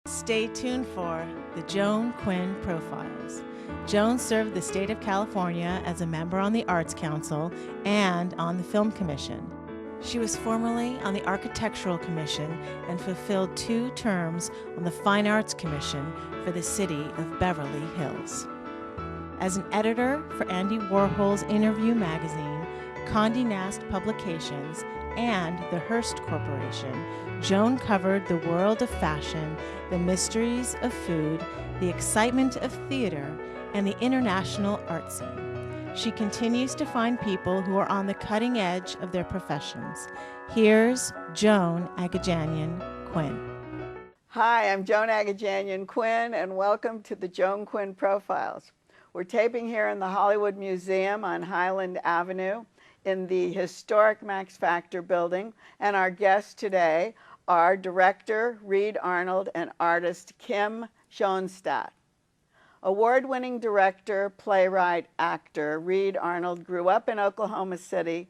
Stay tuned for the Joan Quinn Profiles. Joan served the state of California as a member on the Arts Council and on the Film Commission. She was formerly on the Architectural Commission and fulfilled 2 terms on the Fine Arts Commission for the city of Beverly Hills. As an editor for Andy Warhol's Interview magazine, Condé Nast Publications, and the Hearst Corporation, Joan covered the world of fashion, the mysteries of food, the excitement of theater, and the international art scene. She continues to find people who are on the cutting edge of their professions. Here's Joan Agajanian Quinn. Hi, I'm Joan Agajanian Quinn, and welcome to the Joan Quinn Profiles. We're taping here in the Hollywood Museum on Highland Avenue in the historic Max Factor building, and our guests today are director Reed Arnold and artist Kim Schoenstadt. Award-winning director, playwright, actor Reed Arnold grew up in Oklahoma City,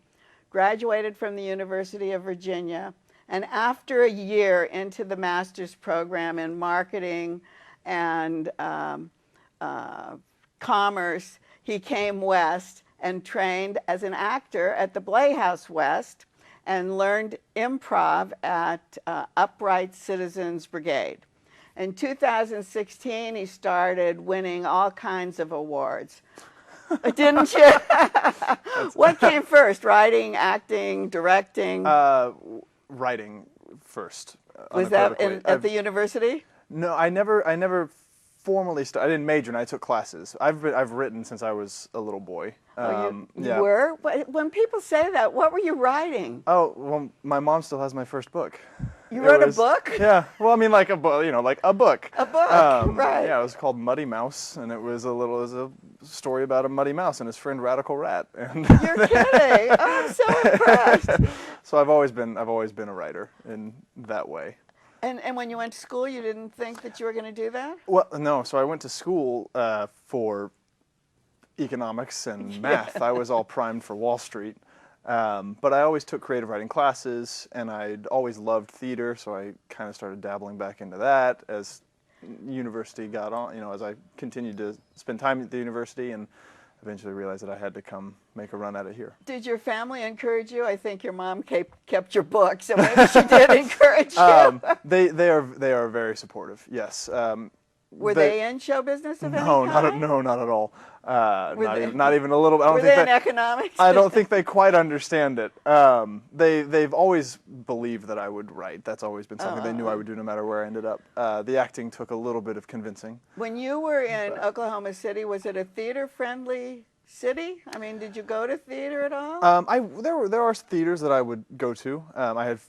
graduated from the University of Virginia, and after a year into the master's program in marketing and commerce, he came west and trained as an actor at the Playhouse West and learned improv at Upright Citizens Brigade. In 2016, he started winning all kinds of awards. Didn't you? What came first, writing, acting, directing? Writing first. Was that at the university? No, I never formally I didn't major, and I took classes. I've written since I was a little boy. You were? When people say that, what were you writing? Oh, well, my mom still has my first book. You wrote a book? Yeah. Well, I mean, like a book, like a book. A book, right. Yeah, it was called Muddy Mouse, and it was a story about a muddy mouse and his friend Radical Rat. And you're kidding! Oh, I'm so impressed. So I've always been a writer in that way. And when you went to school, you didn't think that you were going to do that? Well, no. So I went to school for economics and math. I was all primed for Wall Street. But I always took creative writing classes, and I'd always loved theater, so I kind of started dabbling back into that as university got on, as I continued to spend time at the university, and eventually realized that I had to come make a run at it here. Did your family encourage you? I think your mom kept your books, so maybe she did encourage you. They are very supportive, yes. Were they in show business of any kind? No, not at all. Not even a little. Were they in economics? I don't think they quite understand it. They've always believed that I would write. That's always been something they knew I would do no matter where I ended up. The acting took a little bit of convincing. When you were in Oklahoma City, was it a theater-friendly city? I mean, did you go to theater at all? There are theaters that I would go to. I had,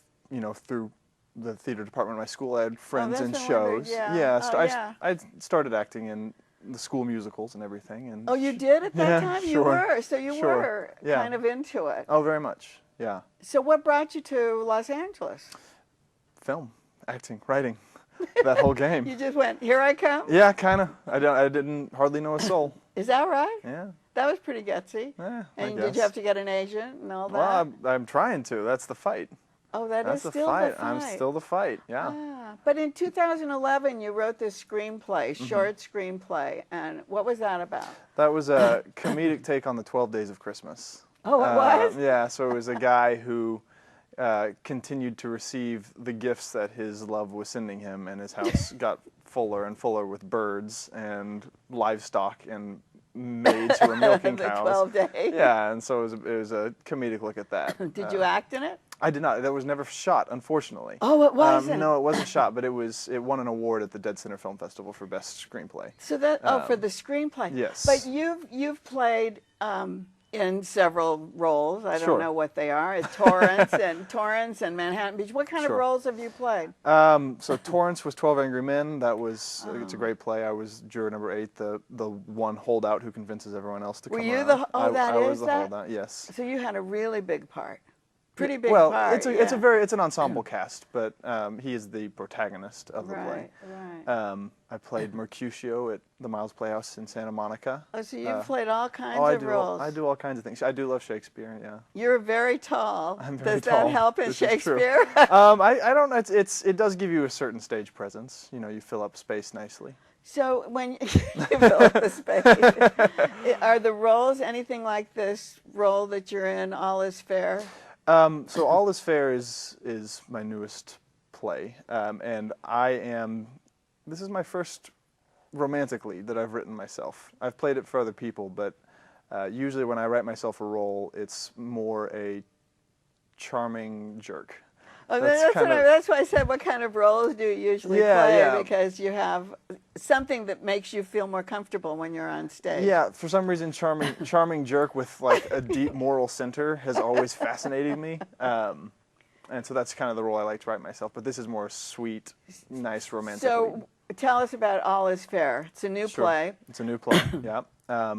through the theater department of my school, I had friends in shows. I started acting in the school musicals and everything. And oh, you did at that time? Sure. You were. So you were kind of into it. Oh, very much. Yeah. So what brought you to Los Angeles? Film, acting, writing, that whole game. You just went, here I come? Yeah, kind of. I didn't hardly know a soul. Is that right? Yeah. That was pretty gutsy. Yeah, and did you have to get an agent and all that? Well, I'm trying to. That's the fight. Oh, that's still the fight. I'm still the fight, yeah. But in 2011, you wrote this screenplay, short screenplay, and what was that about? That was a comedic take on the 12 Days of Christmas. Oh, it was? Yeah, so it was a guy who continued to receive the gifts that his love was sending him, and his house got fuller and fuller with birds and livestock and maids who were milking cows. 12 days. Yeah, and so it was a comedic look at that. Did you act in it? I did not. That was never shot, unfortunately. Oh, it wasn't? No, it wasn't shot, but it won an award at the Dead Center Film Festival for Best Screenplay. So that, for the screenplay. Yes. But you've played in several roles. I don't know what they are. Torrance and Manhattan Beach. What kind of roles have you played? So Torrance was 12 Angry Men. That was it's a great play. I was juror number 8, the one holdout who convinces everyone else to come around. Were you I was the holdout, yes. So you had a really big part. pretty big well, part. it's an ensemble cast, but he is the protagonist of the play. Right. I played Mercutio at the Miles Playhouse in Santa Monica. Oh, so you've played all kinds of roles. I do all kinds of things. I do love Shakespeare. Yeah. You're very tall. I'm very Does tall. that help in This is true. Shakespeare? I don't know. It does give you a certain stage presence. You know, you fill up space nicely. So when you fill up the space, are the roles anything like this role that you're in, All Is Fair? So All Is Fair is my newest play, and this is my first romantic lead that I've written myself. I've played it for other people, but usually when I write myself a role, it's more a charming jerk. Oh, that's why I said, what kind of roles do you usually play? Yeah. Because you have something that makes you feel more comfortable when you're on stage. Yeah, for some reason, charming jerk with like a deep moral center has always fascinated me. And so that's kind of the role I like to write myself. But this is more sweet, nice, romantic. So tell us about All Is Fair. It's a new play. It's a new play, yeah.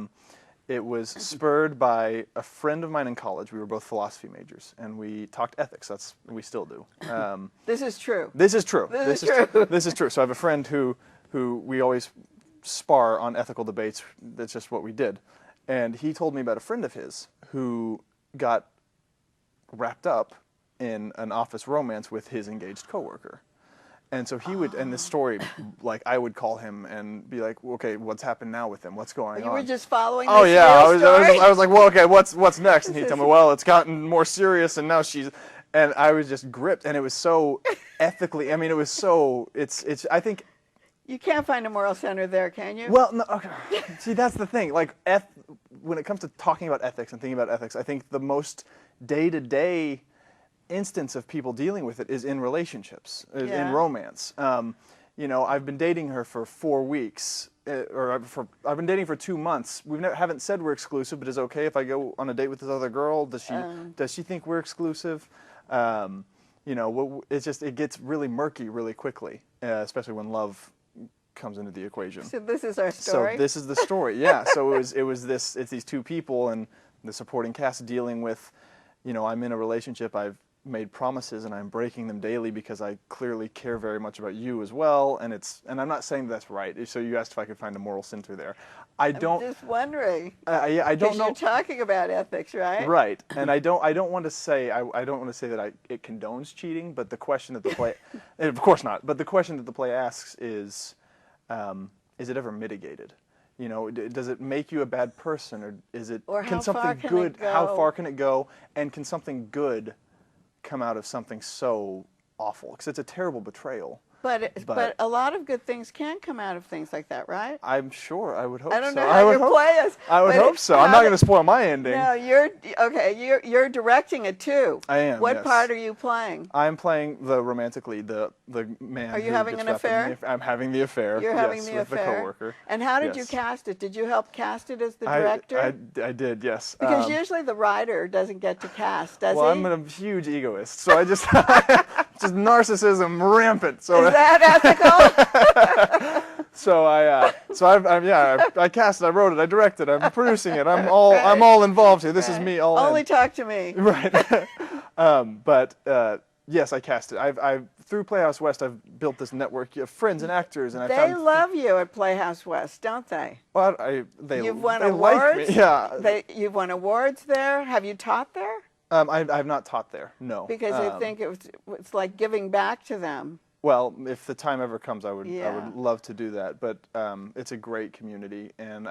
It was spurred by a friend of mine in college. We were both philosophy majors, and we talked ethics. We still do. This is true. This is true. This is true. This is true. So I have a friend who we always spar on ethical debates. That's just what we did. And he told me about a friend of his who got wrapped up in an office romance with his engaged coworker. And so he would, and this story, like I would call him and be like, okay, what's happened now with him? What's going on? You were just following Oh this yeah, real story? I was like, well, okay, what's next? And he'd tell me, well, it's gotten more serious, and now she's, and I was just gripped, and it was so ethically. I mean, it was so. It's. I think. You can't find a moral center there, can you? Well, no. Okay. See, that's the thing. Like, when it comes to talking about ethics and thinking about ethics, I think the most day-to-day instance of people dealing with it is in relationships, in romance. You know, I've been dating her for 4 weeks, I've been dating for 2 months. Haven't said we're exclusive, but is it okay if I go on a date with this other girl? Does she think we're exclusive? You know, it gets really murky really quickly, especially when love comes into the equation. So this is our story. So this is the story, yeah. So it's these two people and the supporting cast dealing with, you know, I'm in a relationship, I've made promises and I'm breaking them daily because I clearly care very much about you as well, and I'm not saying that's right. So you asked if I could find a moral center there. I'm just wondering. I don't know. You're talking about ethics, right? Right, and I don't want to say that it condones cheating, but the question that the play, of course not. But the question that the play asks is it ever mitigated? You know, does it make you a bad person, or is it? Or can something good? How far can it go? And can something good come out of something so awful? Because it's a terrible betrayal. But a lot of good things can come out of things like that, right? I'm sure. I would hope so. I don't know how your play is. I would hope so. I'm not going to spoil my ending. No, you're directing it too. I am. What yes. part are you playing? I'm playing the romantic lead, the man. Are you who having gets an wrapped affair? in I'm having the affair. You're having the with affair. the coworker. And how did you Yes. cast it? Did you help cast it as the director? I did, yes. Because usually the writer doesn't get to cast, does well, he? I'm a huge egoist, so I just just narcissism rampant. So is that ethical? So I cast it, I wrote it, I directed, I'm producing it, I'm all involved here. This is me all Only in. talk to me. Right. Yes, I cast it. I've through Playhouse West, I've built this network of friends and actors, and They love you at Playhouse West, don't they? Well, You've won they awards. like me. Yeah. You've won awards there. Have you taught there? I've not taught there. No. Because I think it's like giving back to them. Well, if the time ever comes, I would love to do that. But it's a great community, and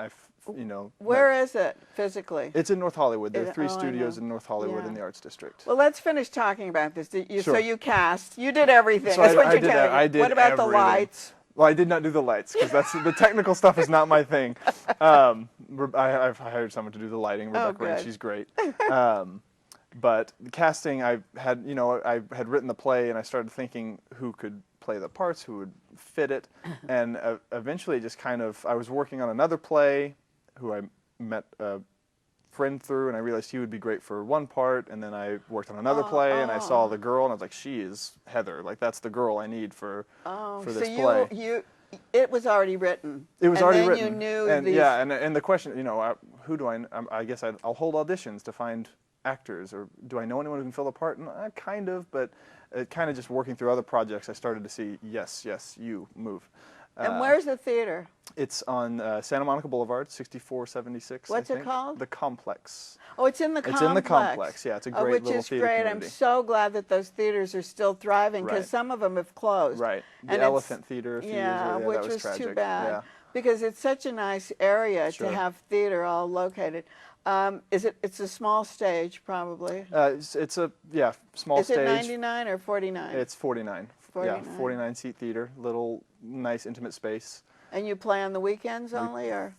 Where is it physically? It's in North Hollywood. There are 3 studios in North Hollywood Yeah. in the Arts District. Well, let's finish talking about this. Sure. So you cast. You did everything. So That's what I you're did telling me. I did What about everything. the lights? Well, I did not do the lights because that's the technical stuff is not my thing. I've hired someone to do the lighting. Rebecca Rain, she's great. But the casting, I had written the play, and I started thinking who could play the parts, who would fit it, and eventually just kind of, I was working on another play, who I met a friend through, and I realized he would be great for one part, and then I worked on another play, and I saw the girl, and I was like, she is Heather, like that's the girl I need for this play. So it was already written. It was already written. And then you knew and these. yeah, and the question, who do I guess I'll hold auditions to find actors, or do I know anyone who can fill the part? And, kind of, but kind of just working through other projects, I started to see, yes, you move. And where's the theater? It's on Santa Monica Boulevard, 6476. What's I it think. called? The Complex. Oh, it's in the complex. It's in the complex. Yeah, it's a great little theater Which is great. community. I'm so glad that those theaters are still thriving, because Right. some of them have closed. Right. The And Elephant Theater a few years ago. Yeah, which that was was tragic. too bad. Yeah. Because it's such a nice area Sure. to have theater all located. It's a small stage, probably. It's a small Is stage. it 99 or 49? It's 49. 49. Yeah, 49 seat theater, little nice intimate space. And you play on the weekends only, or?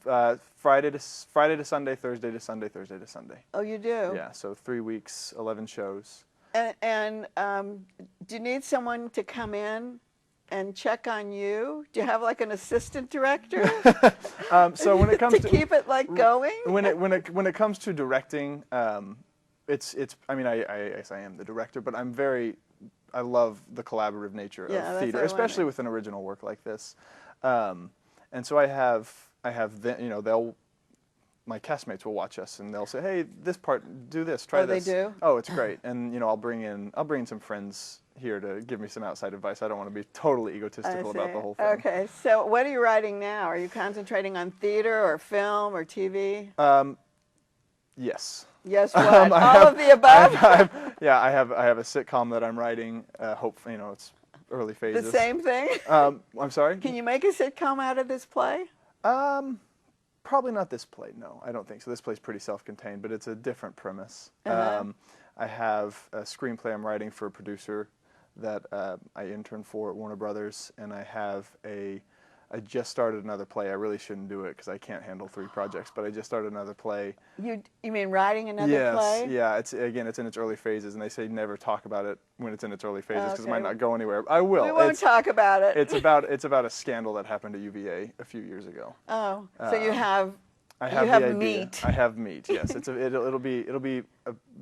Friday to Sunday, Thursday to Sunday, Thursday to Sunday. Oh, you do? Yeah, so 3 weeks, 11 shows. And do you need someone to come in and check on you? Do you have like an assistant director? So when it comes to keep it like going? when it comes to directing, it's I mean I am the director, but I love the collaborative nature of theater, especially with an original work like this. And so I have my castmates will watch us and they'll say, hey, this part, do this, try this. They do? Oh, it's great. And I'll bring in some friends here to give me some outside advice. I don't want to be totally egotistical about the whole thing. Okay, so what are you writing now? Are you concentrating on theater or film or TV? Yes. Yes, what? All of the above? I have a sitcom that I'm writing. Hopefully, it's early phases. The same thing? I'm sorry? Can you make a sitcom out of this play? Probably not this play, no, I don't think so. This play's pretty self-contained, but it's a different premise. I have a screenplay I'm writing for a producer that I interned for at Warner Brothers, and I just started another play. I really shouldn't do it because I can't handle 3 projects, but I just started another play. You mean writing another play? Yes, yeah. It's in its early phases, and they say never talk about it when it's in its early phases because it might not go anywhere. I will. We won't talk about it. It's about a scandal that happened at UVA a few years ago. Oh, so you have meat. I have meat. Yes, it'll be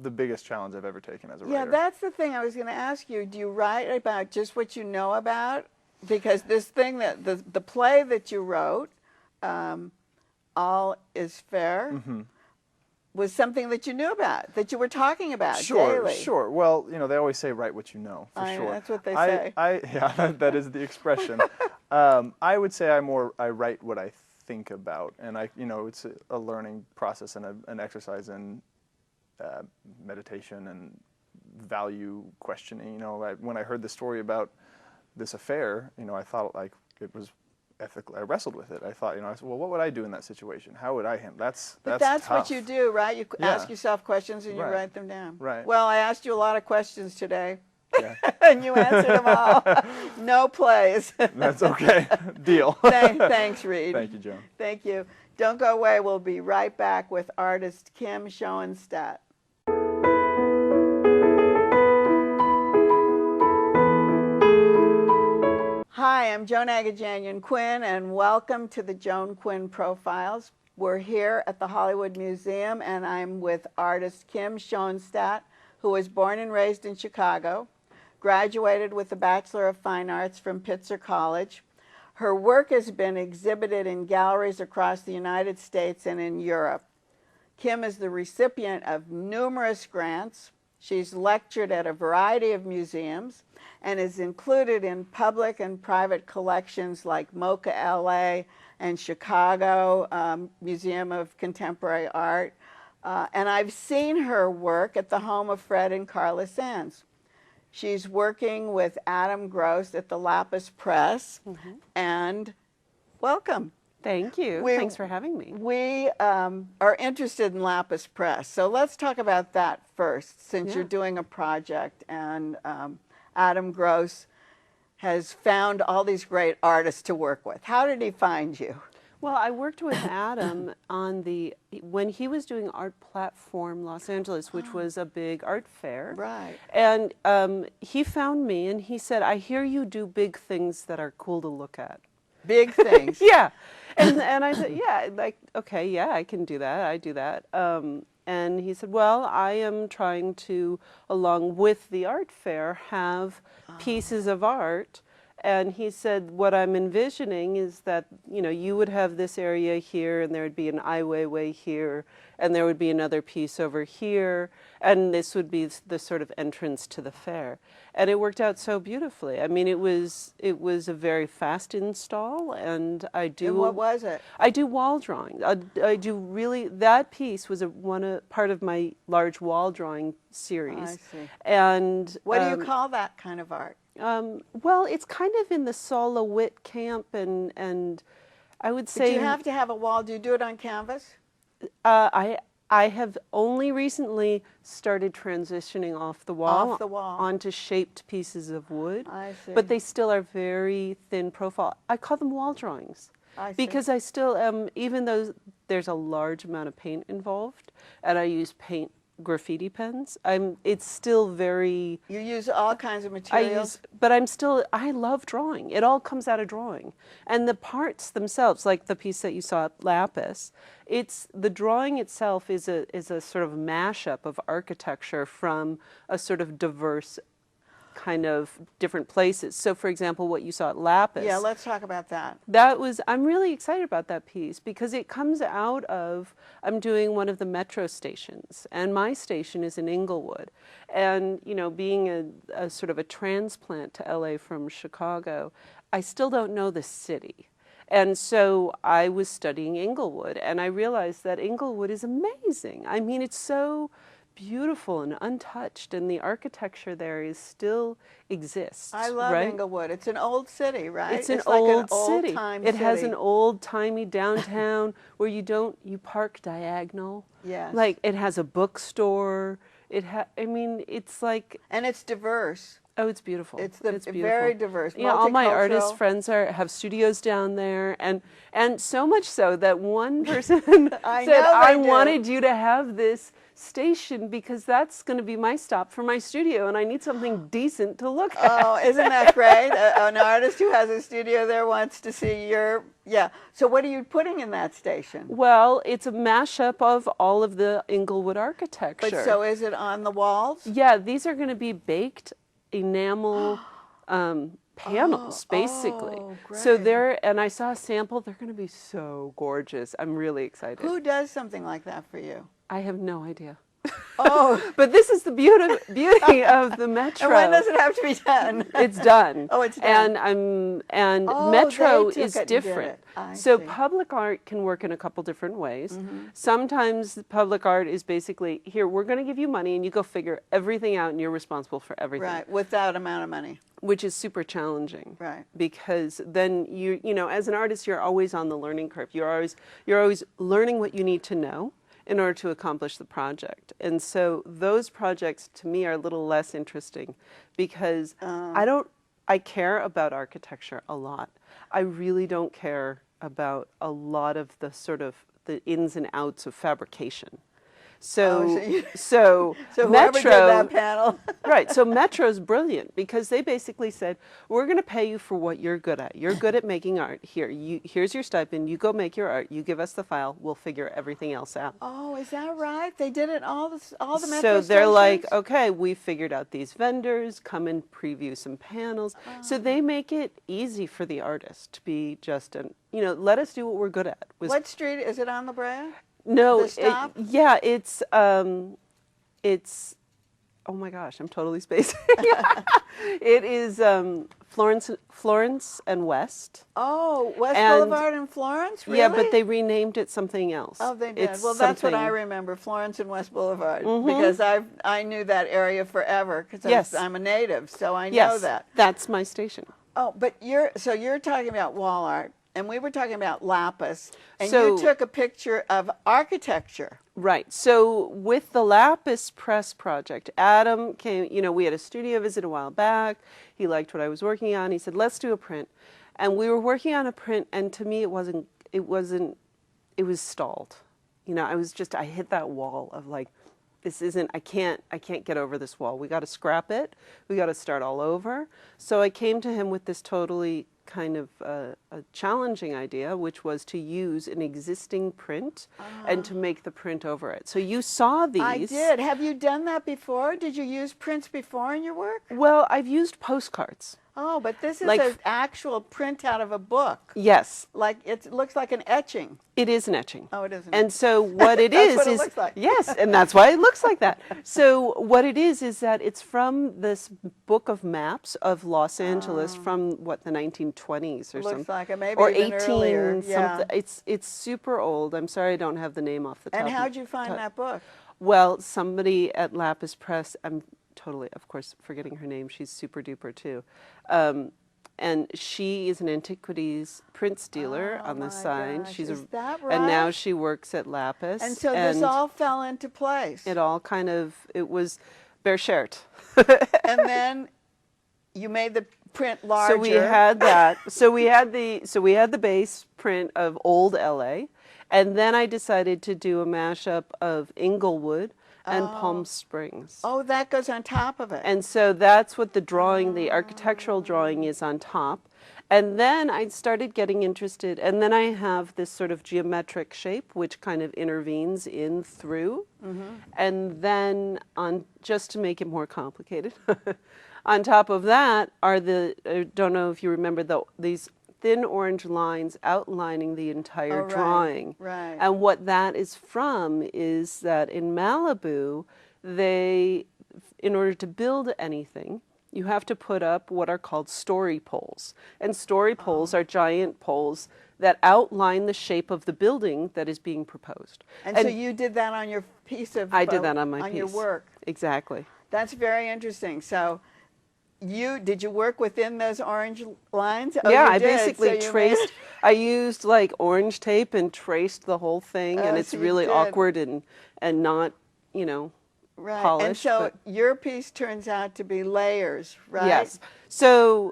the biggest challenge I've ever taken as a writer. Yeah, that's the thing I was going to ask you. Do you write about just what you know about? Because this thing the play that you wrote, All Is Fair, was something that you knew about, that you were talking about daily. Sure. Well, they always say write what you know, for sure. That's what they say. Yeah, that is the expression. I would say I write what I think about, and it's a learning process and an exercise in meditation and value questioning. When I heard the story about this affair, I thought like it was ethical. I wrestled with it. I thought, I said, well, what would I do in that situation? How would I handle? That's tough. What you do, right? You ask yourself questions and you write them down. Right. Well, I asked you a lot of questions today. Yeah. And you answered them all. No plays. That's okay. Deal. Thanks, Reed. Thank you, Joan. Thank you. Don't go away. We'll be right back with artist Kim Schoenstadt. Hi, I'm Joan Quinn, and welcome to the Joan Quinn Profiles. We're here at the Hollywood Museum, and I'm with artist Kim Schoenstadt, who was born and raised in Chicago, graduated with a Bachelor of Fine Arts from Pitzer College. Her work has been exhibited in galleries across the United States and in Europe. Kim is the recipient of numerous grants. She's lectured at a variety of museums and is included in public and private collections like MoCA LA and Chicago Museum of Contemporary Art. And I've seen her work at the home of Fred and Carla Sands. She's working with Adam Gross at the Lapis Press. And welcome. Thank you. Thanks for having me. We are interested in Lapis Press. So let's talk about that first, since you're doing a project and Adam Gross has found all these great artists to work with. How did he find you? Well, I worked with Adam when he was doing Art Platform Los Angeles, which was a big art fair. Right. And he found me and he said, I hear you do big things that are cool to look at. Big things. Yeah. And I said, yeah, like, okay, yeah, I can do that. I do that. And he said, well, I am trying to, along with the art fair, have pieces of art and he said, what I'm envisioning is that, you know, you would have this area here, and there would be an Ai Weiwei here, and there would be another piece over here, and this would be the sort of entrance to the fair. And it worked out so beautifully. I mean, it was a very fast install, and I do. And what was it? I do wall drawing. I do really. That piece was part of my large wall drawing series. I see. And What do you call that kind of art? well, it's kind of in the Sol LeWitt camp, and I would But say you have to have a wall. Do you do it on canvas? I have only recently started transitioning off the wall, Off the wall. onto shaped pieces of wood. I see. But they still are very thin profile. I call them wall drawings. I see. Because I still am, even though there's a large amount of paint involved, and I use paint graffiti pens, it's still very, You use all kinds of materials? but I love drawing. It all comes out of drawing. And the parts themselves, like the piece that you saw at Lapis, the drawing itself is a sort of mashup of architecture from a sort of diverse kind of different places. So for example, what you saw at Lapis. Yeah, let's talk about that. I'm really excited about that piece because it comes out of, I'm doing one of the metro stations, and my station is in Inglewood. And, you know, being a sort of a transplant to LA from Chicago, I still don't know the city. And so I was studying Inglewood, and I realized that Inglewood is amazing. I mean, it's so beautiful and untouched, and the architecture there still exists. I love right? Inglewood. It's an old city, right? It's an like old an city. old-time It has city. an old-timey downtown where you park diagonal. Yes. Like it has a bookstore. I mean, it's like, And it's diverse. oh, it's beautiful. It's beautiful. very diverse. Yeah, all my multicultural. artist friends have studios down there, and so much so that one person said, I wanted you to have this station because that's going to be my stop for my studio, and I need something decent to look at. Oh, isn't that great? An artist who has a studio there wants to see yeah. So what are you putting in that station? Well, it's a mashup of all of the Inglewood architecture. But so is it on the walls? Yeah, these are going to be baked enamel panels, basically. Oh, So great. and I saw a sample. They're going to be so gorgeous. I'm really excited. Who does something like that for you? I have no idea. Oh, But this is the beauty of the Metro. and when does it have to be done? It's done. Oh, it's done. And Oh, Metro they took is it and did different. it. I So see. public art can work in a couple different ways. Mm-hmm. Sometimes public art is basically, here, we're going to give you money and you go figure everything out and you're responsible for everything. Right, with that amount of money. Which is super challenging. Right. Because then you know, as an artist, you're always on the learning curve. You're always learning what you need to know in order to accomplish the project. And so those projects to me are a little less interesting because I care about architecture a lot. I really don't care about a lot of the sort of the ins and outs of fabrication. So, So whoever Metro, did that panel. right, so Metro's brilliant because they basically said, we're going to pay you for what you're good at. You're good at making art. Here's your stipend. You go make your art. You give us the file. We'll figure everything else out. Oh, is that right? They did it all the Metro So they're like, stations? okay, we figured out these vendors, come and preview some panels. So they make it easy for the artist to be just let us do what we're good at. What street is it on La Brea? No, The stop? yeah, it's oh my gosh, I'm totally spacing. It is Florence and West. Oh, West And- Boulevard in Florence? Really? Yeah, but they renamed it something else. Oh, they did. It's Well, that's what I something- remember, Florence and West Boulevard, because I knew that area forever because Yes. I'm a native, so I know Yes, that. that's my station. Oh, but you're talking about wall art, and we were talking about Lapis, and So- you took a picture of architecture. Right. So with the Lapis Press project, Adam came, we had a studio visit a while back. He liked what I was working on. He said, let's do a print. And we were working on a print, and to me it was stalled. I hit that wall of like, I can't get over this wall. We got to scrap it. We got to start all over. So I came to him with this totally kind of a challenging idea, which was to use an existing print and to make the print over it. So you saw these. I did. Have you done that before? Did you use prints before in your work? Well, I've used postcards. Oh, but this is Like- an actual printout of a book. Yes, Like it looks like an etching. it is an etching. Oh, it isn't. And so what it That's is what it is looks like. yes, and that's why it looks like that. So what it is that it's from this book of maps of Los Angeles from what, the 1920s or It looks something, like it, maybe or even 18 earlier. Yeah. something. It's super old. I'm sorry I don't have the name off the top. And of- how'd you find top- that book? Well, somebody at Lapis Press. I'm totally, of course, forgetting her name. She's super duper too. And she is an antiquities prints dealer Oh on the my side. gosh, She's is that and now right? she works at Lapis. And so this all fell into place. it all kind of, it was Berchert. And then you made the print larger. So we had that. So we had the base print of old LA, and then I decided to do a mashup of Inglewood and Palm Springs. Oh, that goes on top of it. And so that's what the drawing, the architectural drawing is on top. And then I started getting interested, and then I have this sort of geometric shape which kind of intervenes in through. And then just to make it more complicated, on top of that are I don't know if you remember these thin orange lines outlining the entire right, drawing. right. And what that is from is that in Malibu, in order to build anything, you have to put up what are called story poles. And story poles are giant poles that outline the shape of the building that is being proposed. And so you did that on your piece of I did that on my piece. on your work. Exactly. That's very interesting. So did you work within those orange lines? Oh, Yeah, you I did. basically So you traced, I used like orange tape and traced the whole thing, and Oh, it's so you really did. awkward and not, Right. And polished. so but- your piece turns out to be layers, right? Yes. So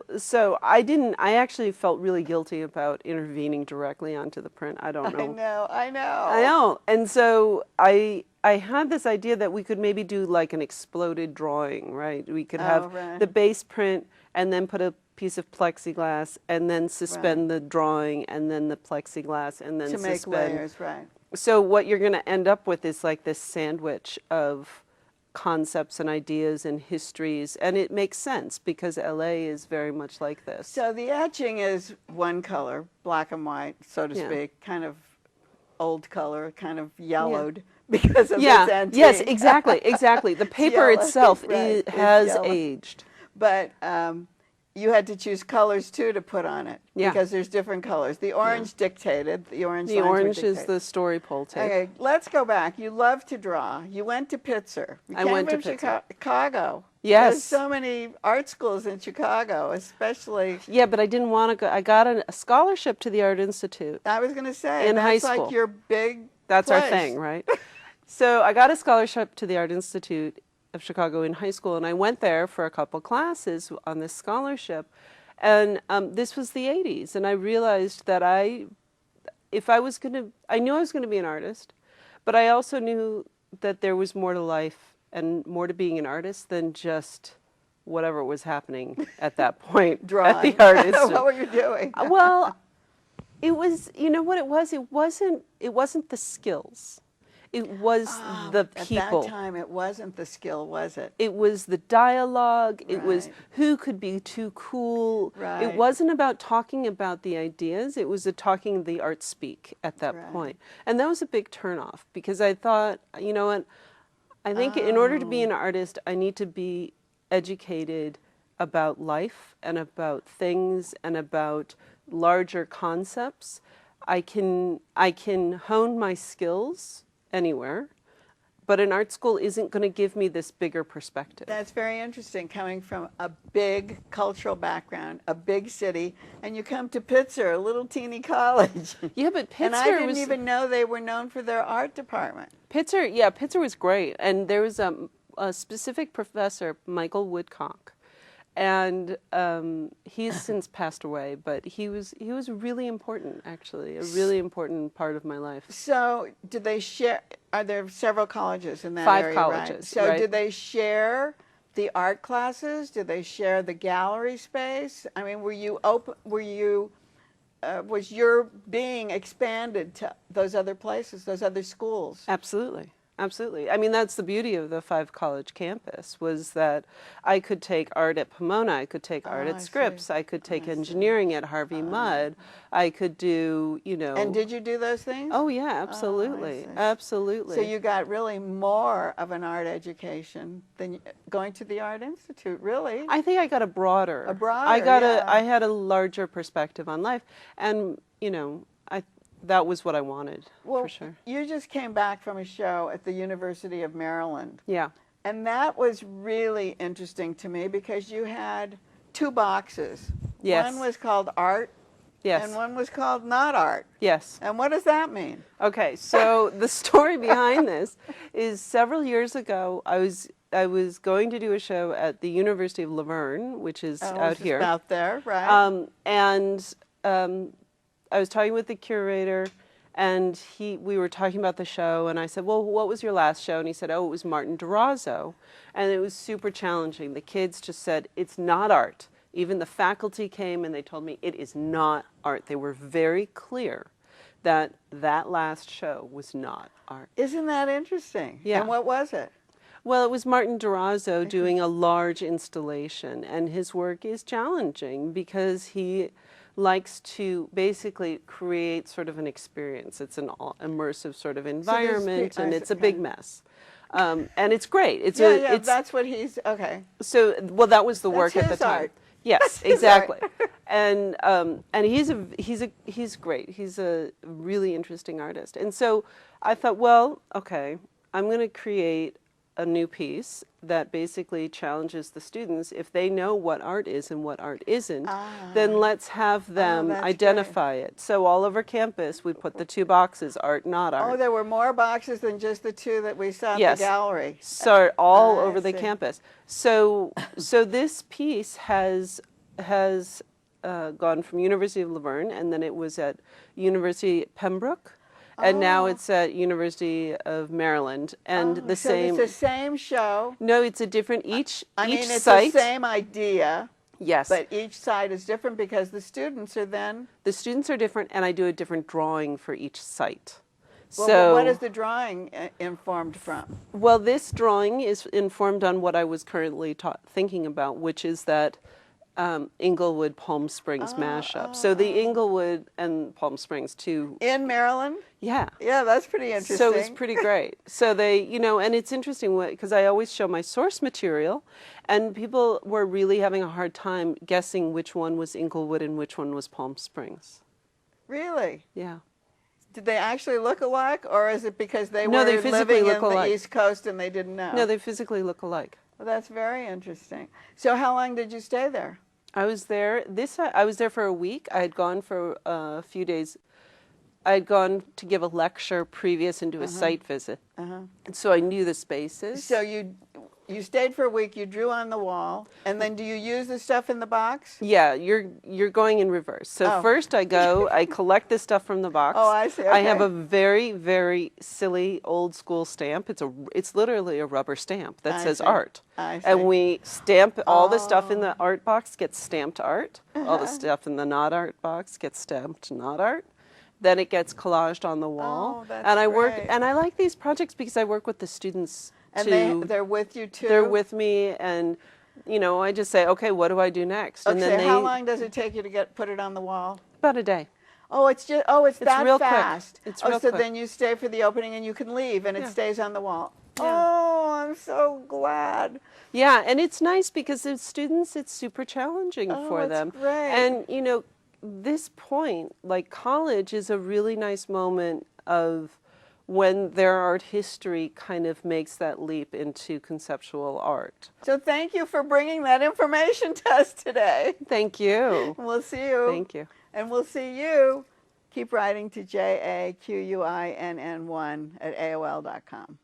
I actually felt really guilty about intervening directly onto the print. I don't know. I know. I know. And so I had this idea that we could maybe do like an exploded drawing, right? We could have right. the base print and then put a piece of plexiglass and then suspend the drawing and then the plexiglass and then To make suspend. layers, right. So what you're going to end up with is like this sandwich of concepts and ideas and histories, and it makes sense because LA is very much like this. So the etching is one color, black and white, so to Yeah. speak, kind of old color, kind of yellowed because of its Yeah, antique. yes, exactly. The paper yellow, itself right, it's has yellow. aged. But you had to choose colors too to put on it Yeah. because there's different colors. The orange dictated. The orange. The lines were orange is dictated. the story pole tape. Okay, let's go back. You love to draw. You went to Pitzer. You I came went to from Pitzer. Chicago. Yes. There's so many art schools in Chicago, especially. Yeah, but I didn't want to go. I got a scholarship to the Art Institute. I was going to say In high that's like school. your big. That's our place. thing, right? So I got a scholarship to the Art Institute of Chicago in high school, and I went there for a couple classes on this scholarship. And this was the 80s, and I realized that I knew I was going to be an artist, but I also knew that there was more to life and more to being an artist than just whatever was happening at that point Drawing. at the Art Institute. What were you doing? Well, it was, you know what it was? It wasn't the skills. It was the people. At that time, it wasn't the skill, was it? It was the dialogue. It was Right. who could be too cool. Right. It wasn't about talking about the ideas. It was talking the art speak at that Right. point. And that was a big turnoff because I thought, you know what, I think in order to be an artist, I need to be educated about life and about things and about larger concepts. I can hone my skills anywhere, but an art school isn't going to give me this bigger perspective. That's very interesting, coming from a big cultural background, a big city, and you come to Pitzer, a little teeny college. Yeah, but Pitzer And I didn't was even know they were known for their art department. Pitzer was great, and there was a specific professor, Michael Woodcock, and he's since passed away, but he was really important, actually, a really important part of my life. So, did they share? Are there several colleges in that 5 area? Right? colleges, So, right. did they share the art classes? Did they share the gallery space? I mean, were you open? Was your being expanded to those other places, those other schools? Absolutely. Absolutely. I mean, that's the beauty of the 5-college campus, was that I could take art at Pomona, I could take art I at see. Scripps, I could take I see. engineering at Harvey Mudd, I could do, you know. And did you do those things? Oh, yeah, absolutely. see. Absolutely. So you got really more of an art education than going to the Art Institute, really? I think I got a broader. Yeah. I had a larger perspective on life, and you know, that was what I wanted, Well, for sure. you just came back from a show at the University of Maryland. Yeah. And that was really interesting to me because you had 2 boxes. Yes. One was called art, Yes. and one was called not art. Yes. And what does that mean? Okay, so the story behind this is several years ago, I was going to do a show at the University of Laverne, which is out here. Out there, right? I was talking with the curator, and we were talking about the show, and I said, well, what was your last show? And he said, oh, it was Martin Durazo. And it was super challenging. The kids just said, it's not art. Even the faculty came and they told me it is not art. They were very clear that that last show was not art. Isn't that interesting? Yeah. And what was it? Well, it was Martin Durazo doing a large installation, and his work is challenging because he likes to basically create sort of an experience. It's an immersive sort of environment, and it's a big mess. And it's great. It's that's what he's, okay. So, well, that was the work at the his time. art. Yes, exactly. And he's great. He's a really interesting artist. And so I thought, well, okay, I'm going to create a new piece that basically challenges the students. If they know what art is and what art isn't, then let's have them identify it. So all over campus, we put the 2 boxes, art, not art. Oh, there were more boxes than just the 2 that we saw at the gallery. So all over the see. campus. So this piece has gone from University of Laverne, and then it was at University Pembroke, and now it's at University of Maryland, and the so same. It's the same show. No, it's a different each It's site. the same idea. Yes. But each site is different because the students are then. The students are different, and I do a different drawing for each site. Well, So what is the drawing informed from? Well, this drawing is informed on what I was currently thinking about, which is that Inglewood Palm Springs mashup. So the Inglewood and Palm Springs too. In Maryland? Yeah. Yeah, that's pretty interesting. So it's pretty great. So they, you know, and it's interesting because I always show my source material, and people were really having a hard time guessing which one was Inglewood and which one was Palm Springs. Really? Yeah. Did they actually look alike, or is it because they No, were they physically living look in the alike. East Coast and they didn't know? No, they physically look alike. Well, that's very interesting. So how long did you stay there? I was there. I was there for a week. I had gone for a few days. I had gone to give a lecture previous and do a site visit, and so I knew the spaces. So you stayed for a week. You drew on the wall, and then do you use the stuff in the box? Yeah, you're going in reverse. So first I go, I collect the stuff from the box. Oh, I see. I have Okay. a very, very silly old school stamp. It's literally a rubber stamp that I says see. art. I see. And we stamp all the stuff in the art box gets stamped art. All the stuff in the not art box gets stamped not art. Then it gets collaged on the wall. Oh, that's and I work great. and I like these projects because I work with the students And too. they're with you too? They're with me, and you know, I just say, okay, what do I do next? And Okay, then how long does it take you to put it on the wall? About a day. Oh, it's that real quick. fast. It's oh, real so quick. then you stay for the opening and you can leave and it Yeah. stays on the wall. Yeah. Oh, I'm so glad. Yeah, and it's nice because the students, it's super challenging for it's them. great. And you know, this point, like college, is a really nice moment of when their art history kind of makes that leap into conceptual art. So thank you for bringing that information to us today. Thank you. We'll see you. Thank you. And we'll see you. Keep writing to JAQUINN1 at AOL.com.